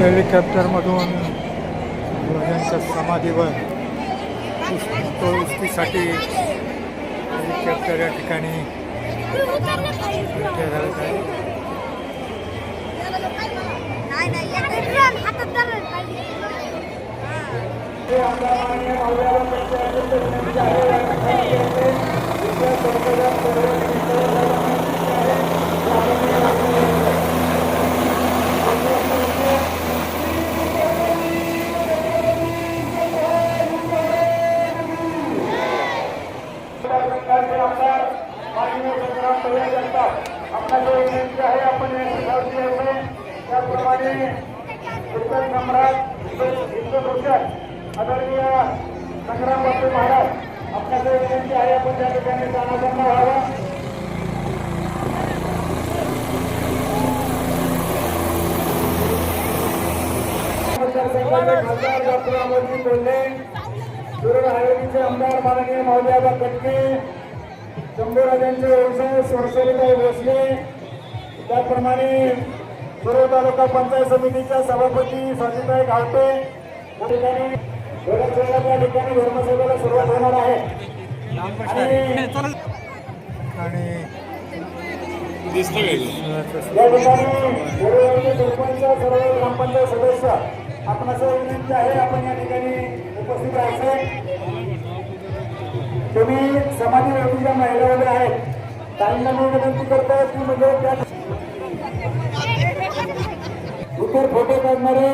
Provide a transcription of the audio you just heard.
हेलिकॉप्टरमधून त्यांच्या समाधीवर पुष्पवृष्टीसाठी हेलिकॉप्टर या ठिकाणी घालत आहे. आदरणीय संग्राम बापू महाराज आपल्याकडे विनंती आहे आपण त्या ठिकाणी जाणं व्हावं. खासदार डॉक्टर अमोलजी कोल्हे, सुरळ हायवेचे आमदार माननीय मौल्याबा कटके, शंभूराजांचे व्यवसाय सुरसरीताई भोसले, त्याचप्रमाणे सुरळ तालुका पंचायत समितीच्या सभापती स्वातीताई घावटे या ठिकाणी त्या ठिकाणी धर्मसभेला सुरुवात होणार आहे. आणि या ठिकाणी सरपंच सर्व ग्रामपंचायत सदस्य आपणास विनंती आहे आपण या ठिकाणी उपस्थित राहायचे. तुम्ही समाजवादीच्या महिला वगैरे आहेत त्यांना मी विनंती करतो की म्हणजे त्या इतर फोटो काढणारे